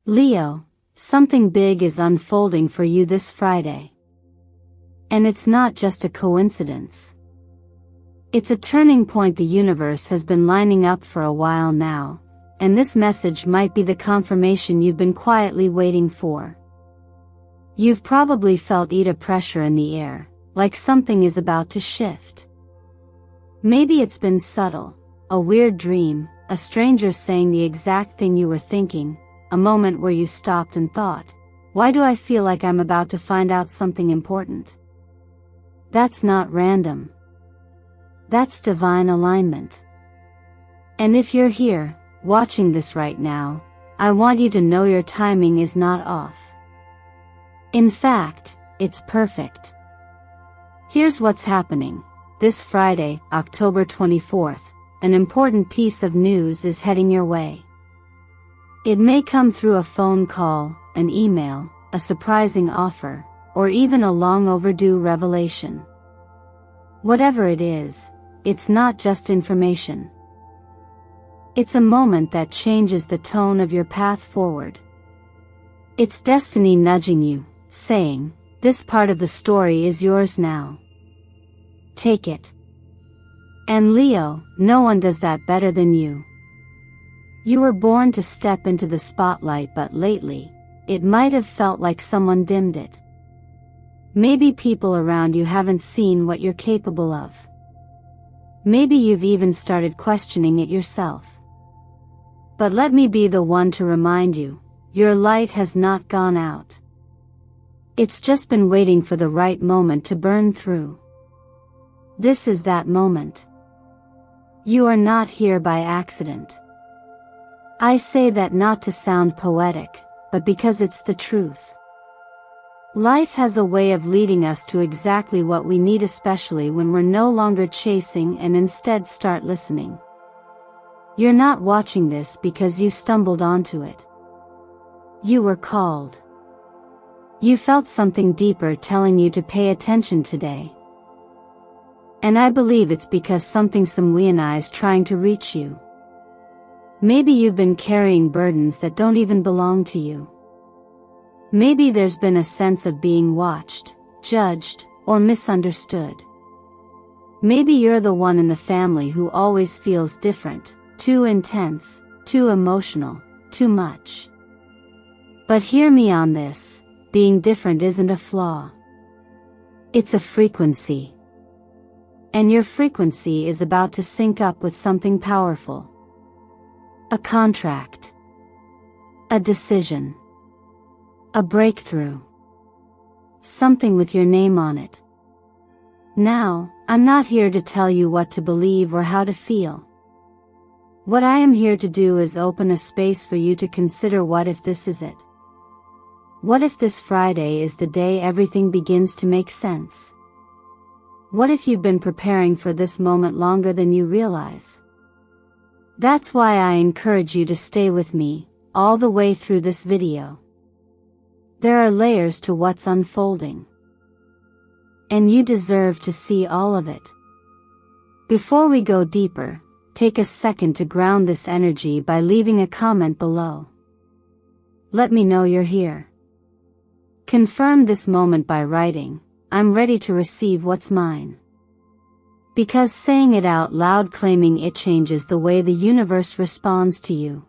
Leo, something big is unfolding for you this Friday. And it's not just a coincidence. It's a turning point the universe has been lining up for a while now, and this message might be the confirmation you've been quietly waiting for. You've probably felt a pressure in the air, like something is about to shift. Maybe it's been subtle, a weird dream, a stranger saying the exact thing you were thinking, a moment where you stopped and thought, why do I feel like I'm about to find out something important? That's not random. That's divine alignment. And if you're here, watching this right now, I want you to know your timing is not off. In fact, it's perfect. Here's what's happening. This Friday, October 24th, an important piece of news is heading your way. It may come through a phone call, an email, a surprising offer, or even a long overdue revelation. Whatever it is, it's not just information. It's a moment that changes the tone of your path forward. It's destiny nudging you, saying, this part of the story is yours now. Take it. And Leo, no one does that better than you. You were born to step into the spotlight, but lately, it might have felt like someone dimmed it. Maybe people around you haven't seen what you're capable of. Maybe you've even started questioning it yourself. But let me be the one to remind you, your light has not gone out. It's just been waiting for the right moment to burn through. This is that moment. You are not here by accident. I say that not to sound poetic, but because it's the truth. Life has a way of leading us to exactly what we need, especially when we're no longer chasing and instead start listening. You're not watching this because you stumbled onto it. You were called. You felt something deeper telling you to pay attention today. And I believe it's because something somewhere is trying to reach you. Maybe you've been carrying burdens that don't even belong to you. Maybe there's been a sense of being watched, judged, or misunderstood. Maybe you're the one in the family who always feels different, too intense, too emotional, too much. But hear me on this, being different isn't a flaw. It's a frequency. And your frequency is about to sync up with something powerful. A contract. A decision. A breakthrough. Something with your name on it. Now, I'm not here to tell you what to believe or how to feel. What I am here to do is open a space for you to consider, what if this is it? What if this Friday is the day everything begins to make sense? What if you've been preparing for this moment longer than you realize? That's why I encourage you to stay with me, all the way through this video. There are layers to what's unfolding. And you deserve to see all of it. Before we go deeper, take a second to ground this energy by leaving a comment below. Let me know you're here. Confirm this moment by writing, I'm ready to receive what's mine. Because saying it out loud, claiming it, changes the way the universe responds to you.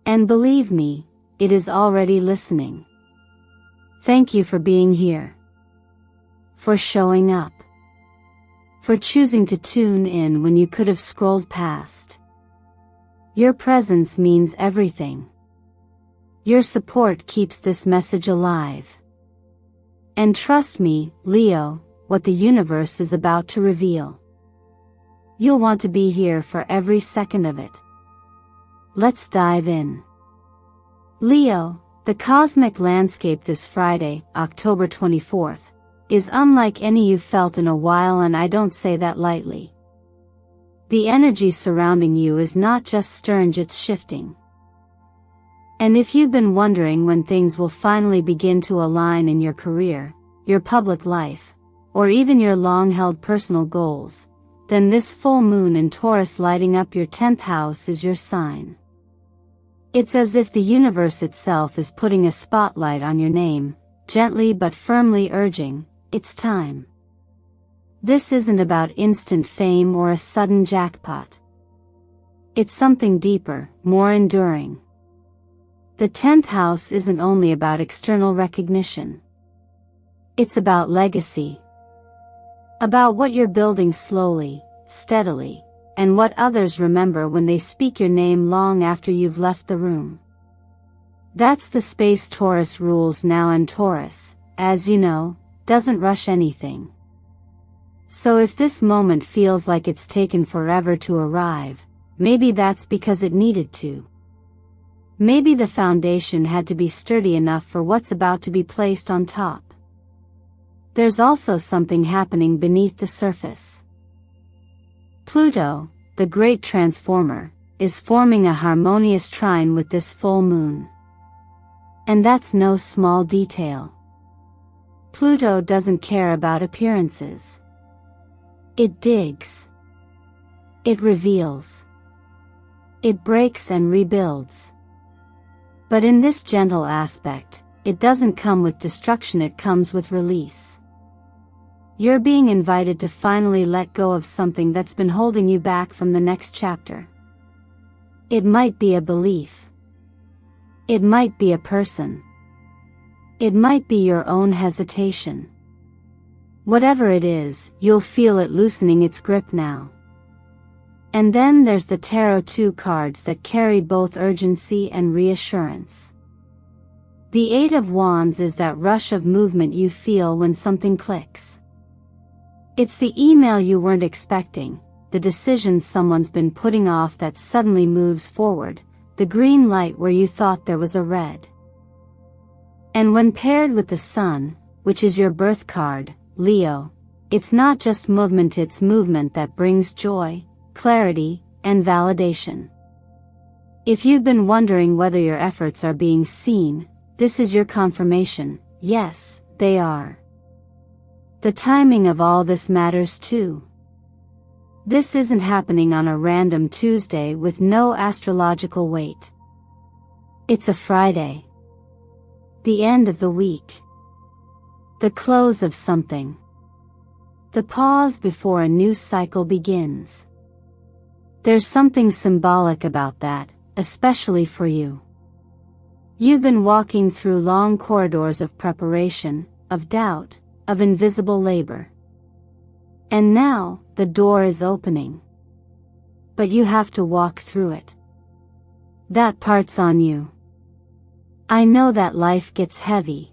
And believe me, it is already listening. Thank you for being here. For showing up. For choosing to tune in when you could have scrolled past. Your presence means everything. Your support keeps this message alive. And trust me, Leo, what the universe is about to reveal. You'll want to be here for every second of it. Let's dive in. Leo, the cosmic landscape this Friday, October 24th, is unlike any you've felt in a while, and I don't say that lightly. The energy surrounding you is not just stern, it's shifting. And if you've been wondering when things will finally begin to align in your career, your public life, or even your long-held personal goals, then this full moon in Taurus lighting up your 10th house is your sign. It's as if the universe itself is putting a spotlight on your name, gently but firmly urging, it's time. This isn't about instant fame or a sudden jackpot. It's something deeper, more enduring. The 10th house isn't only about external recognition. It's about legacy. About what you're building slowly, steadily, and what others remember when they speak your name long after you've left the room. That's the space Taurus rules now, and Taurus, as you know, doesn't rush anything. So if this moment feels like it's taken forever to arrive, maybe that's because it needed to. Maybe the foundation had to be sturdy enough for what's about to be placed on top. There's also something happening beneath the surface. Pluto, the great transformer, is forming a harmonious trine with this full moon. And that's no small detail. Pluto doesn't care about appearances. It digs. It reveals. It breaks and rebuilds. But in this gentle aspect, it doesn't come with destruction, it comes with release. You're being invited to finally let go of something that's been holding you back from the next chapter. It might be a belief. It might be a person. It might be your own hesitation. Whatever it is, you'll feel it loosening its grip now. And then there's the Tarot 2 cards that carry both urgency and reassurance. The 8 of Wands is that rush of movement you feel when something clicks. It's the email you weren't expecting, the decision someone's been putting off that suddenly moves forward, the green light where you thought there was a red. And when paired with the Sun, which is your birth card, Leo, it's not just movement, it's movement that brings joy, clarity, and validation. If you've been wondering whether your efforts are being seen, this is your confirmation. Yes, they are. The timing of all this matters too. This isn't happening on a random Tuesday with no astrological weight. It's a Friday. The end of the week. The close of something. The pause before a new cycle begins. There's something symbolic about that, especially for you. You've been walking through long corridors of preparation, of doubt, of invisible labor. And now, the door is opening. But you have to walk through it. That part's on you. I know that life gets heavy.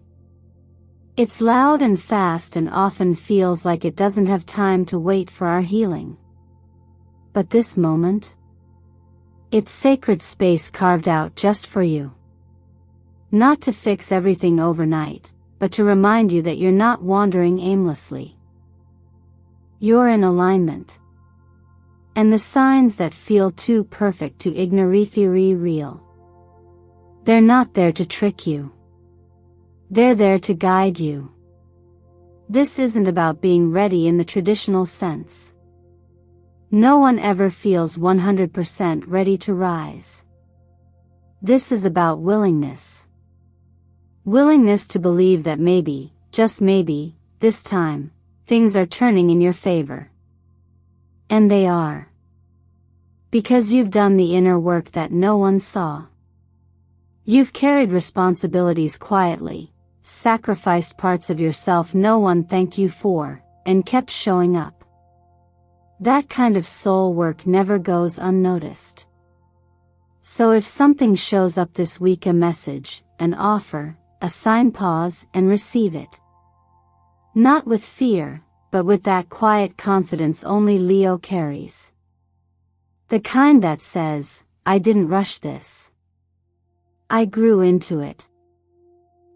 It's loud and fast and often feels like it doesn't have time to wait for our healing. But this moment? It's sacred space carved out just for you. Not to fix everything overnight, but to remind you that you're not wandering aimlessly. You're in alignment. And the signs that feel too perfect to ignore real. They're not there to trick you. They're there to guide you. This isn't about being ready in the traditional sense. No one ever feels 100% ready to rise. This is about willingness. Willingness to believe that maybe, just maybe, this time, things are turning in your favor. And they are. Because you've done the inner work that no one saw. You've carried responsibilities quietly, sacrificed parts of yourself no one thanked you for, and kept showing up. That kind of soul work never goes unnoticed. So if something shows up this week, a message, an offer, a sign, pause and receive it. Not with fear, but with that quiet confidence only Leo carries. The kind that says, I didn't rush this. I grew into it.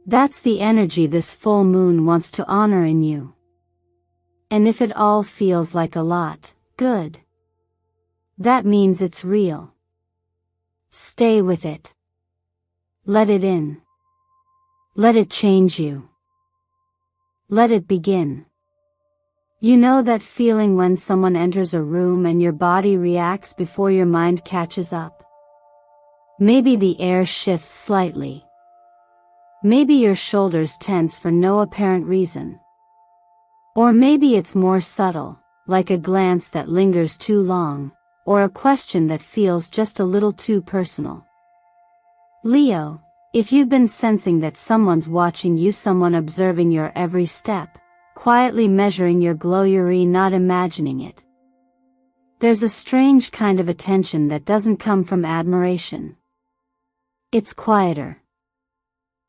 That's the energy this full moon wants to honor in you. And if it all feels like a lot, good. That means it's real. Stay with it. Let it in. Let it change you. Let it begin. You know that feeling when someone enters a room and your body reacts before your mind catches up? Maybe the air shifts slightly. Maybe your shoulders tense for no apparent reason. Or maybe it's more subtle, like a glance that lingers too long, or a question that feels just a little too personal. Leo, if you've been sensing that someone's watching you, someone observing your every step, quietly measuring your glow, you're not imagining it. There's a strange kind of attention that doesn't come from admiration. It's quieter.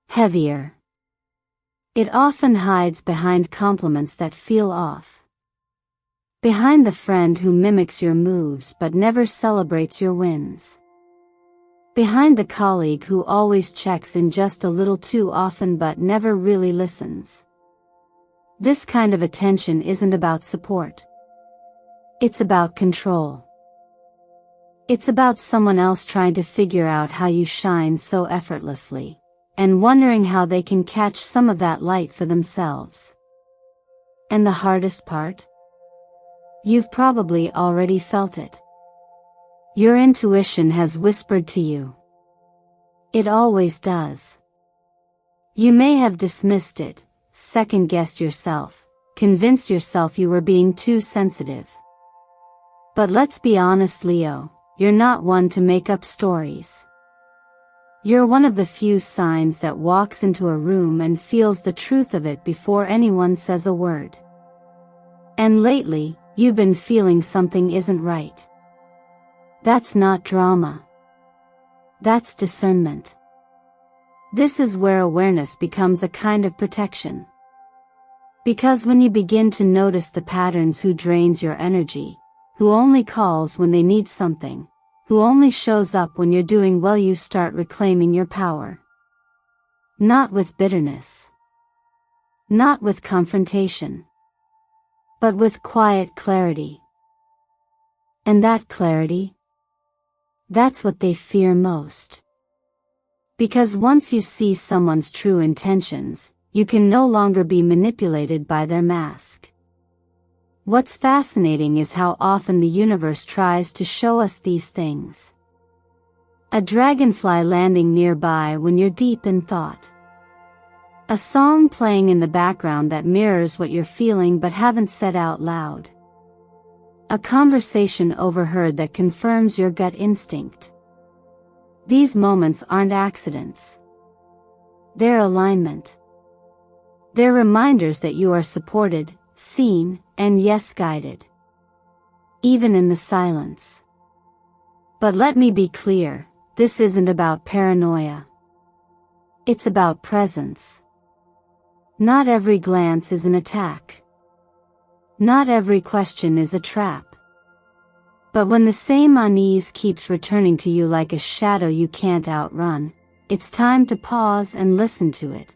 Heavier. It often hides behind compliments that feel off. Behind the friend who mimics your moves but never celebrates your wins. Behind the colleague who always checks in just a little too often but never really listens. This kind of attention isn't about support. It's about control. It's about someone else trying to figure out how you shine so effortlessly, and wondering how they can catch some of that light for themselves. And the hardest part? You've probably already felt it. Your intuition has whispered to you. It always does. You may have dismissed it, second-guessed yourself, convinced yourself you were being too sensitive. But let's be honest, Leo, you're not one to make up stories. You're one of the few signs that walks into a room and feels the truth of it before anyone says a word. And lately, you've been feeling something isn't right. That's not drama. That's discernment. This is where awareness becomes a kind of protection. Because when you begin to notice the patterns, who drains your energy, who only calls when they need something, who only shows up when you're doing well, you start reclaiming your power. Not with bitterness. Not with confrontation. But with quiet clarity. And that clarity? That's what they fear most. Because once you see someone's true intentions, you can no longer be manipulated by their mask. What's fascinating is how often the universe tries to show us these things. A dragonfly landing nearby when you're deep in thought. A song playing in the background that mirrors what you're feeling but haven't said out loud. A conversation overheard that confirms your gut instinct. These moments aren't accidents. They're alignment. They're reminders that you are supported, seen, and yes, guided. Even in the silence. But let me be clear, this isn't about paranoia. It's about presence. Not every glance is an attack. Not every question is a trap. But when the same unease keeps returning to you like a shadow you can't outrun, it's time to pause and listen to it.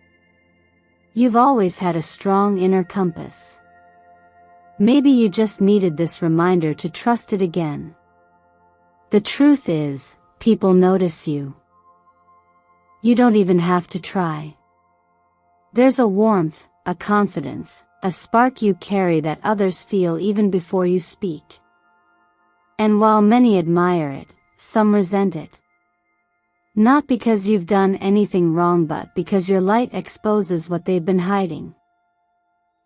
You've always had a strong inner compass. Maybe you just needed this reminder to trust it again. The truth is, people notice you. You don't even have to try. There's a warmth, a confidence, a spark you carry that others feel even before you speak. And while many admire it, some resent it. Not because you've done anything wrong, but because your light exposes what they've been hiding.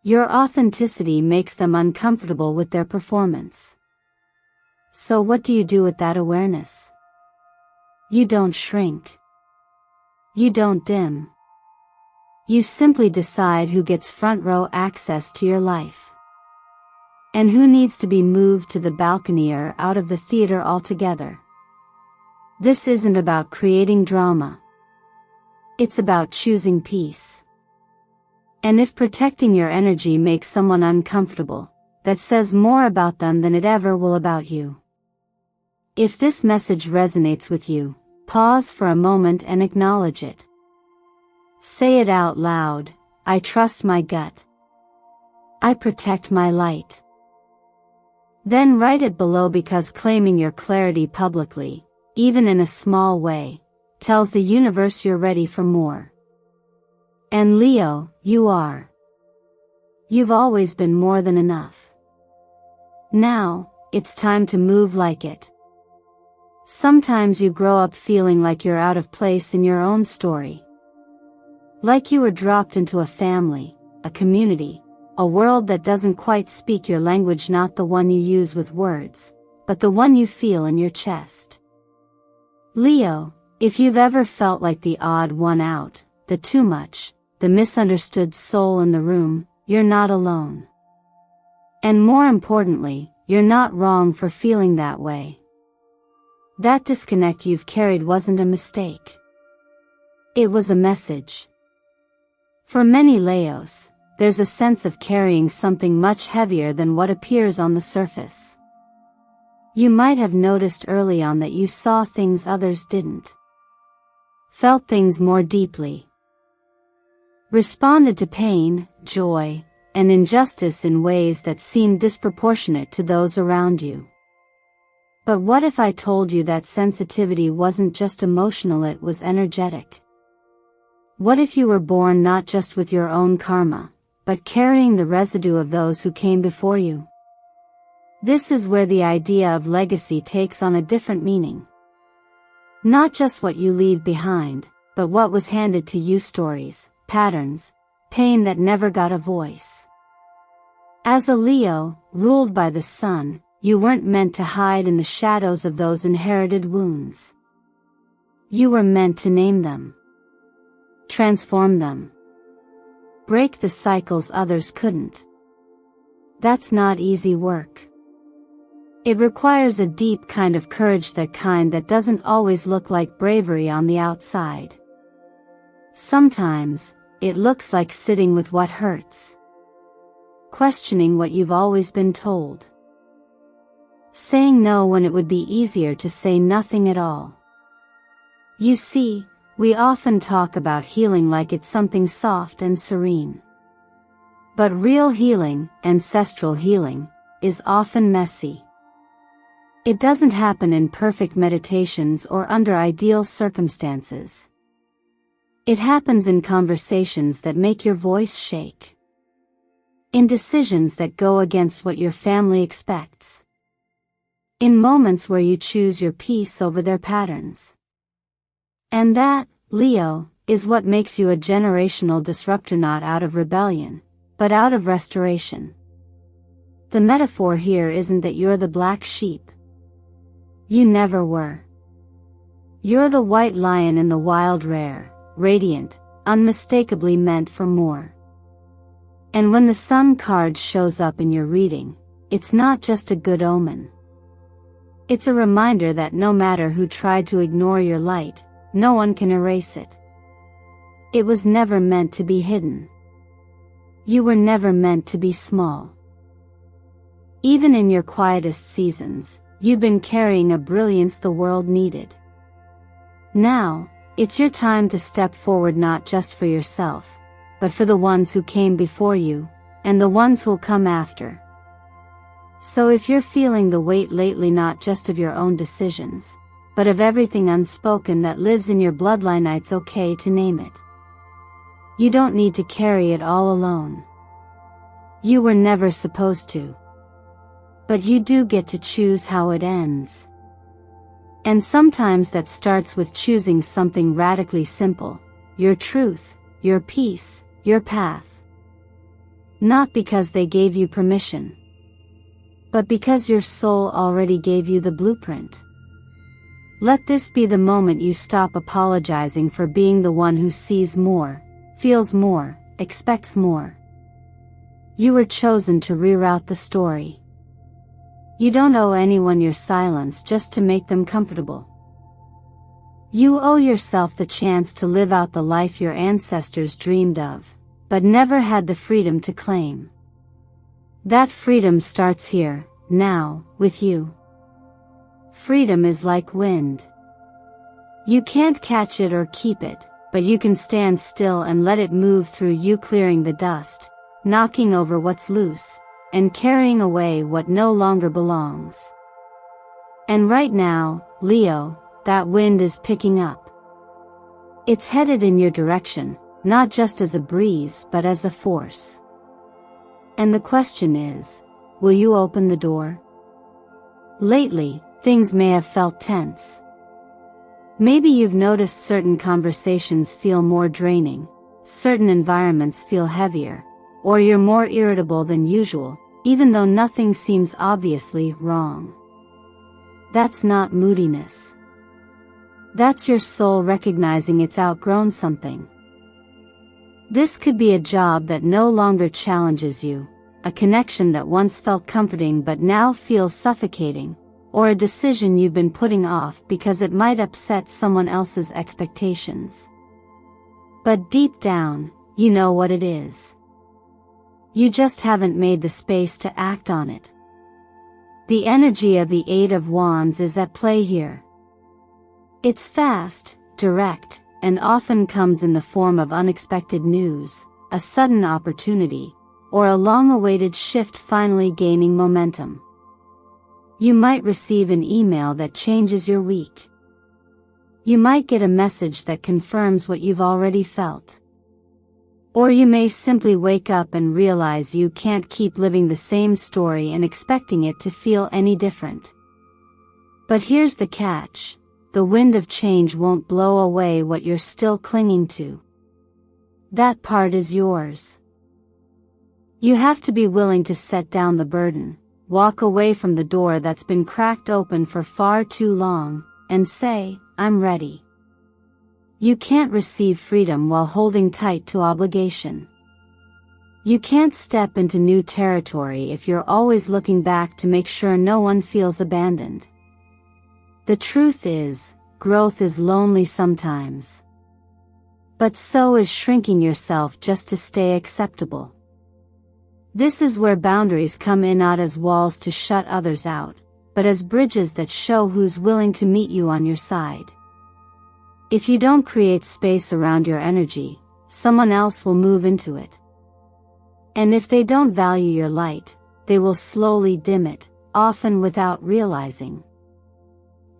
Your authenticity makes them uncomfortable with their performance. So what do you do with that awareness? You don't shrink. You don't dim. You simply decide who gets front row access to your life. And who needs to be moved to the balcony or out of the theater altogether. This isn't about creating drama. It's about choosing peace. And if protecting your energy makes someone uncomfortable, that says more about them than it ever will about you. If this message resonates with you, pause for a moment and acknowledge it. Say it out loud, I trust my gut. I protect my light. Then write it below, because claiming your clarity publicly, even in a small way, tells the universe you're ready for more. And Leo, you are. You've always been more than enough. Now, it's time to move like it. Sometimes you grow up feeling like you're out of place in your own story. Like you were dropped into a family, a community, a world that doesn't quite speak your language, not the one you use with words, but the one you feel in your chest. Leo, if you've ever felt like the odd one out, the too much, the misunderstood soul in the room, you're not alone. And more importantly, you're not wrong for feeling that way. That disconnect you've carried wasn't a mistake. It was a message. For many Leos, there's a sense of carrying something much heavier than what appears on the surface. You might have noticed early on that you saw things others didn't. Felt things more deeply. Responded to pain, joy, and injustice in ways that seemed disproportionate to those around you. But what if I told you that sensitivity wasn't just emotional, it was energetic? What if you were born not just with your own karma, but carrying the residue of those who came before you? This is where the idea of legacy takes on a different meaning. Not just what you leave behind, but what was handed to you, stories, patterns, pain that never got a voice. As a Leo, ruled by the sun, you weren't meant to hide in the shadows of those inherited wounds. You were meant to name them. Transform them. Break the cycles others couldn't. That's not easy work. It requires a deep kind of courage, that kind that doesn't always look like bravery on the outside. Sometimes, it looks like sitting with what hurts. Questioning what you've always been told. Saying no when it would be easier to say nothing at all. You see, we often talk about healing like it's something soft and serene. But real healing, ancestral healing, is often messy. It doesn't happen in perfect meditations or under ideal circumstances. It happens in conversations that make your voice shake. In decisions that go against what your family expects. In moments where you choose your peace over their patterns. And that, Leo, is what makes you a generational disruptor, not out of rebellion, but out of restoration. The metaphor here isn't that you're the black sheep. You never were. You're the white lion in the wild, rare, radiant, unmistakably meant for more. And when the sun card shows up in your reading, it's not just a good omen. It's a reminder that no matter who tried to ignore your light, no one can erase it. It was never meant to be hidden. You were never meant to be small. Even in your quietest seasons, you've been carrying a brilliance the world needed. Now, it's your time to step forward, not just for yourself, but for the ones who came before you, and the ones who'll come after. So if you're feeling the weight lately, not just of your own decisions, but of everything unspoken that lives in your bloodline, it's okay to name it. You don't need to carry it all alone. You were never supposed to. But you do get to choose how it ends. And sometimes that starts with choosing something radically simple: your truth, your peace, your path. Not because they gave you permission, but because your soul already gave you the blueprint. Let this be the moment you stop apologizing for being the one who sees more, feels more, expects more. You were chosen to reroute the story. You don't owe anyone your silence just to make them comfortable. You owe yourself the chance to live out the life your ancestors dreamed of, but never had the freedom to claim. That freedom starts here, now, with you. Freedom is like wind. You can't catch it or keep it, but you can stand still and let it move through you, clearing the dust, knocking over what's loose, and carrying away what no longer belongs. And right now, Leo, that wind is picking up. It's headed in your direction, not just as a breeze but as a force. And the question is, will you open the door? Lately, things may have felt tense. Maybe you've noticed certain conversations feel more draining, certain environments feel heavier, or you're more irritable than usual, even though nothing seems obviously wrong. That's not moodiness. That's your soul recognizing it's outgrown something. This could be a job that no longer challenges you, a connection that once felt comforting but now feels suffocating, or a decision you've been putting off because it might upset someone else's expectations. But deep down, you know what it is. You just haven't made the space to act on it. The energy of the Eight of Wands is at play here. It's fast, direct, and often comes in the form of unexpected news, a sudden opportunity, or a long-awaited shift finally gaining momentum. You might receive an email that changes your week. You might get a message that confirms what you've already felt. Or you may simply wake up and realize you can't keep living the same story and expecting it to feel any different. But here's the catch. The wind of change won't blow away what you're still clinging to. That part is yours. You have to be willing to set down the burden, walk away from the door that's been cracked open for far too long, and say, I'm ready. You can't receive freedom while holding tight to obligation. You can't step into new territory if you're always looking back to make sure no one feels abandoned. The truth is, growth is lonely sometimes. But so is shrinking yourself just to stay acceptable. This is where boundaries come in, not as walls to shut others out, but as bridges that show who's willing to meet you on your side. If you don't create space around your energy, someone else will move into it. And if they don't value your light, they will slowly dim it, often without realizing.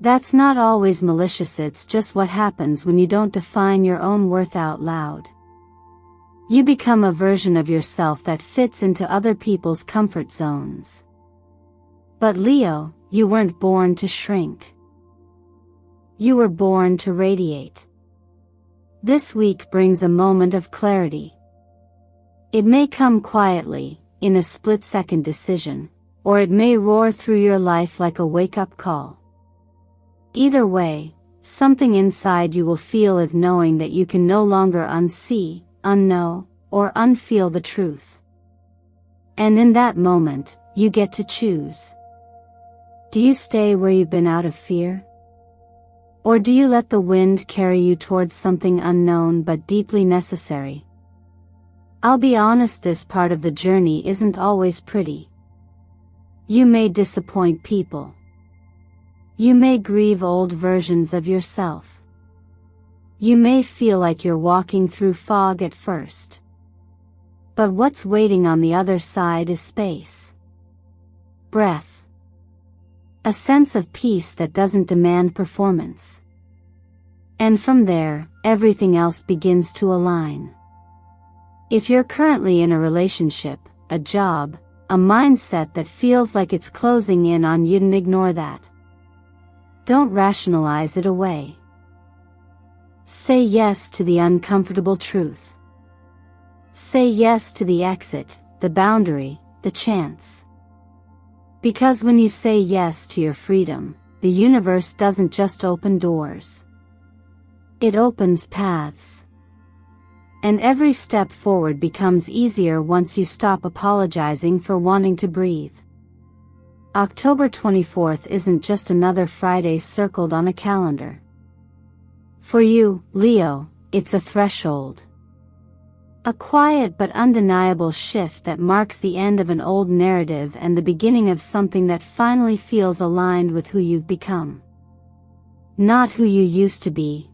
That's not always malicious, it's just what happens when you don't define your own worth out loud. You become a version of yourself that fits into other people's comfort zones. But Leo, you weren't born to shrink. You were born to radiate. This week brings a moment of clarity. It may come quietly, in a split-second decision, or it may roar through your life like a wake-up call. Either way, something inside you will feel it, knowing that you can no longer unsee, unknow, or unfeel the truth. And in that moment, you get to choose. Do you stay where you've been out of fear? Or do you let the wind carry you towards something unknown but deeply necessary? I'll be honest, this part of the journey isn't always pretty. You may disappoint people. You may grieve old versions of yourself. You may feel like you're walking through fog at first. But what's waiting on the other side is space. Breath. A sense of peace that doesn't demand performance. And from there, everything else begins to align. If you're currently in a relationship, a job, a mindset that feels like it's closing in on you, and ignore that. Don't rationalize it away. Say yes to the uncomfortable truth. Say yes to the exit, the boundary, the chance. Because when you say yes to your freedom, the universe doesn't just open doors. It opens paths. And every step forward becomes easier once you stop apologizing for wanting to breathe. October 24th isn't just another Friday circled on a calendar. For you, Leo, it's a threshold. A quiet but undeniable shift that marks the end of an old narrative and the beginning of something that finally feels aligned with who you've become. Not who you used to be.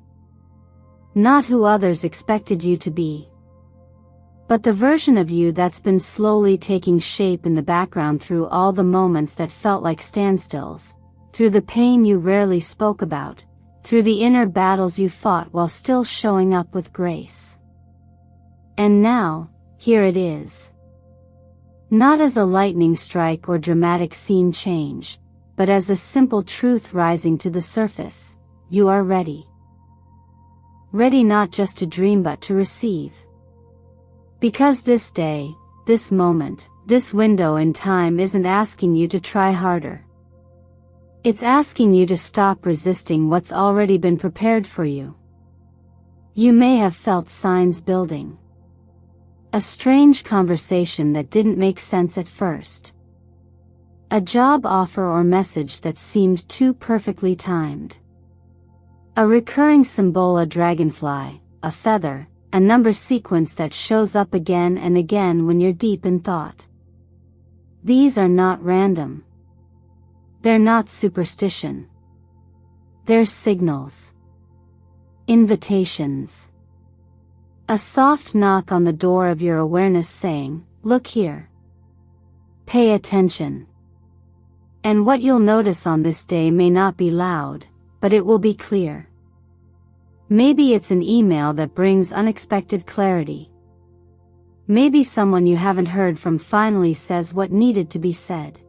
Not who others expected you to be. But the version of you that's been slowly taking shape in the background through all the moments that felt like standstills, through the pain you rarely spoke about, through the inner battles you fought while still showing up with grace. And now, here it is. Not as a lightning strike or dramatic scene change, but as a simple truth rising to the surface. You are ready. Ready not just to dream but to receive. Because this day, this moment, this window in time isn't asking you to try harder. It's asking you to stop resisting what's already been prepared for you. You may have felt signs building. A strange conversation that didn't make sense at first. A job offer or message that seemed too perfectly timed. A recurring symbol, a dragonfly, a feather, a number sequence that shows up again and again when you're deep in thought. These are not random. They're not superstition. They're signals. Invitations. A soft knock on the door of your awareness saying, "Look here. Pay attention." And what you'll notice on this day may not be loud, but it will be clear. Maybe it's an email that brings unexpected clarity. Maybe someone you haven't heard from finally says what needed to be said.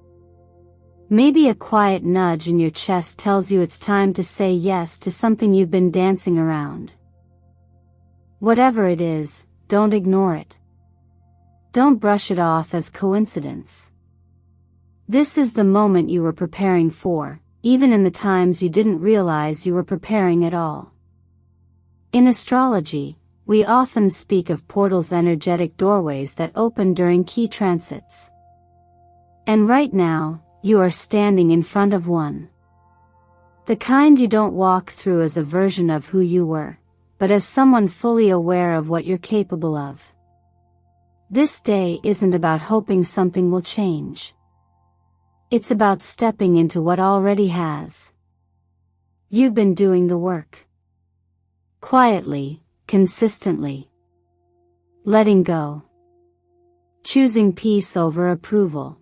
Maybe a quiet nudge in your chest tells you it's time to say yes to something you've been dancing around. Whatever it is, don't ignore it. Don't brush it off as coincidence. This is the moment you were preparing for, even in the times you didn't realize you were preparing at all. In astrology, we often speak of portals, energetic doorways that open during key transits. And right now, you are standing in front of one. The kind you don't walk through as a version of who you were, but as someone fully aware of what you're capable of. This day isn't about hoping something will change. It's about stepping into what already has. You've been doing the work. Quietly, consistently. Letting go. Choosing peace over approval.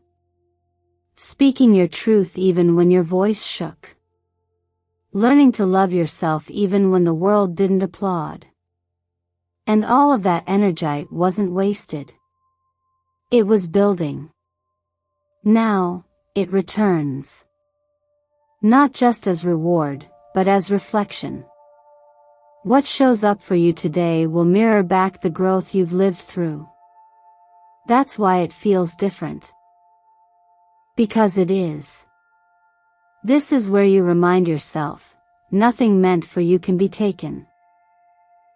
Speaking your truth even when your voice shook. Learning to love yourself even when the world didn't applaud. And all of that energy wasn't wasted. It was building. Now, it returns. Not just as reward, but as reflection. What shows up for you today will mirror back the growth you've lived through. That's why it feels different. Because it is. This is where you remind yourself, nothing meant for you can be taken.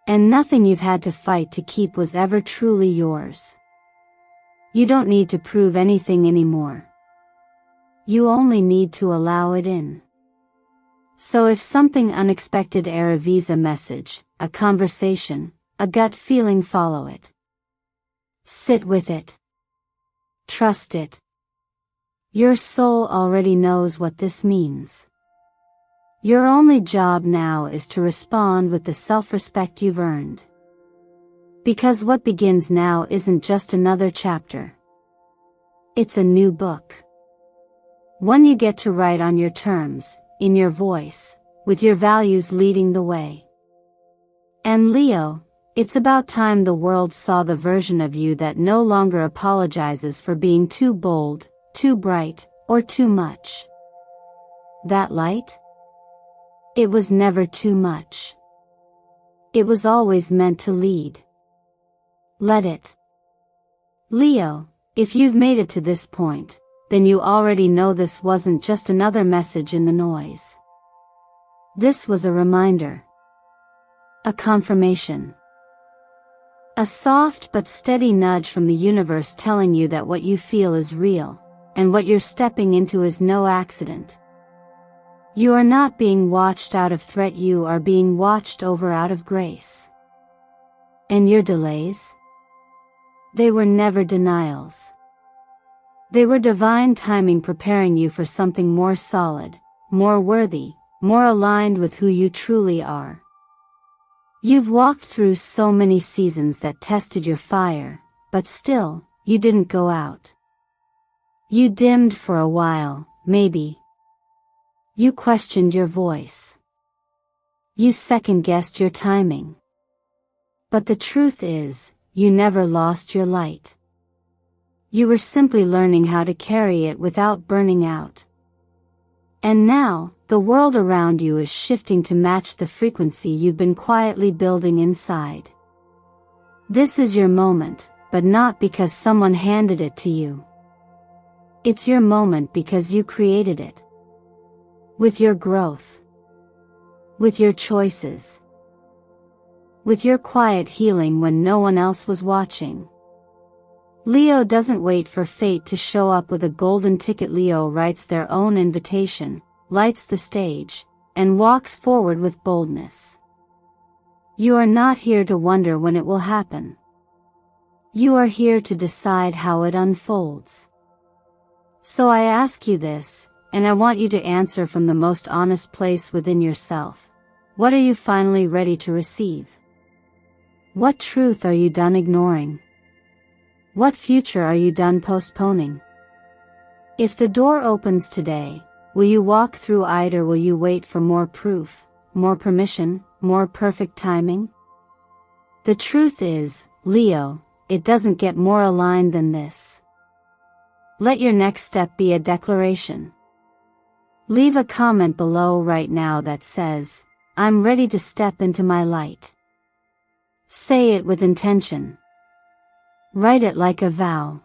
And nothing you've had to fight to keep was ever truly yours. You don't need to prove anything anymore. You only need to allow it in. So if something unexpected, a visa message, a conversation, a gut feeling, follow it. Sit with it. Trust it. Your soul already knows what this means. Your only job now is to respond with the self-respect you've earned. Because what begins now isn't just another chapter. It's a new book. One you get to write on your terms, in your voice, with your values leading the way. And Leo, it's about time the world saw the version of you that no longer apologizes for being too bold, too bright, or too much. That light? It was never too much. It was always meant to lead. Let it. Leo, if you've made it to this point, then you already know this wasn't just another message in the noise. This was a reminder. A confirmation. A soft but steady nudge from the universe telling you that what you feel is real, and what you're stepping into is no accident. You are not being watched out of threat, you are being watched over out of grace. And your delays? They were never denials. They were divine timing, preparing you for something more solid, more worthy, more aligned with who you truly are. You've walked through so many seasons that tested your fire, but still, you didn't go out. You dimmed for a while, maybe. You questioned your voice. You second-guessed your timing. But the truth is, you never lost your light. You were simply learning how to carry it without burning out. And now, the world around you is shifting to match the frequency you've been quietly building inside. This is your moment, but not because someone handed it to you. It's your moment because you created it. With your growth. With your choices. With your quiet healing when no one else was watching. Leo doesn't wait for fate to show up with a golden ticket. Leo writes their own invitation, lights the stage, and walks forward with boldness. You are not here to wonder when it will happen. You are here to decide how it unfolds. So I ask you this, and I want you to answer from the most honest place within yourself. What are you finally ready to receive? What truth are you done ignoring? What future are you done postponing? If the door opens today, will you walk through it, or will you wait for more proof, more permission, more perfect timing? The truth is, Leo, it doesn't get more aligned than this. Let your next step be a declaration. Leave a comment below right now that says, I'm ready to step into my light. Say it with intention. Write it like a vow.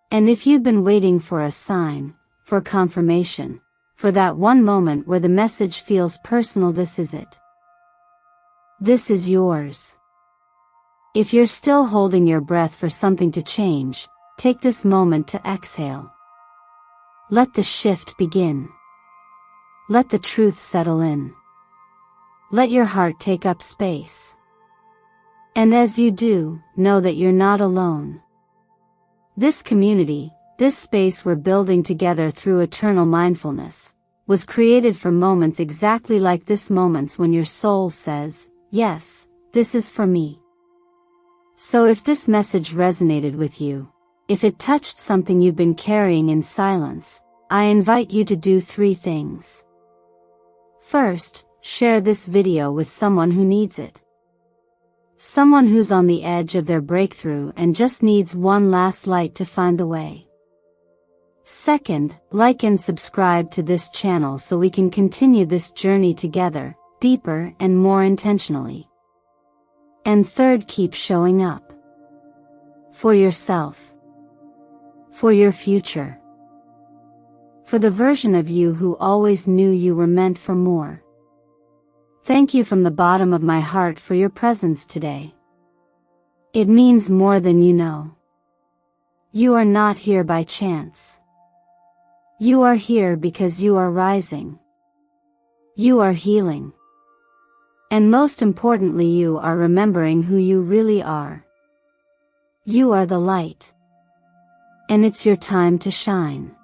And if you've been waiting for a sign, for confirmation, for that one moment where the message feels personal, this is it. This is yours. If you're still holding your breath for something to change, take this moment to exhale. Let the shift begin. Let the truth settle in. Let your heart take up space. And as you do, know that you're not alone. This community, this space we're building together through eternal mindfulness, was created for moments exactly like this, moments when your soul says, yes, this is for me. So if this message resonated with you, if it touched something you've been carrying in silence, I invite you to do 3 things. First, share this video with someone who needs it. Someone who's on the edge of their breakthrough and just needs one last light to find the way. Second, like and subscribe to this channel so we can continue this journey together, deeper and more intentionally. And third, keep showing up. For yourself. For your future. For the version of you who always knew you were meant for more. Thank you from the bottom of my heart for your presence today. It means more than you know. You are not here by chance. You are here because you are rising. You are healing. And most importantly, you are remembering who you really are. You are the light. And it's your time to shine.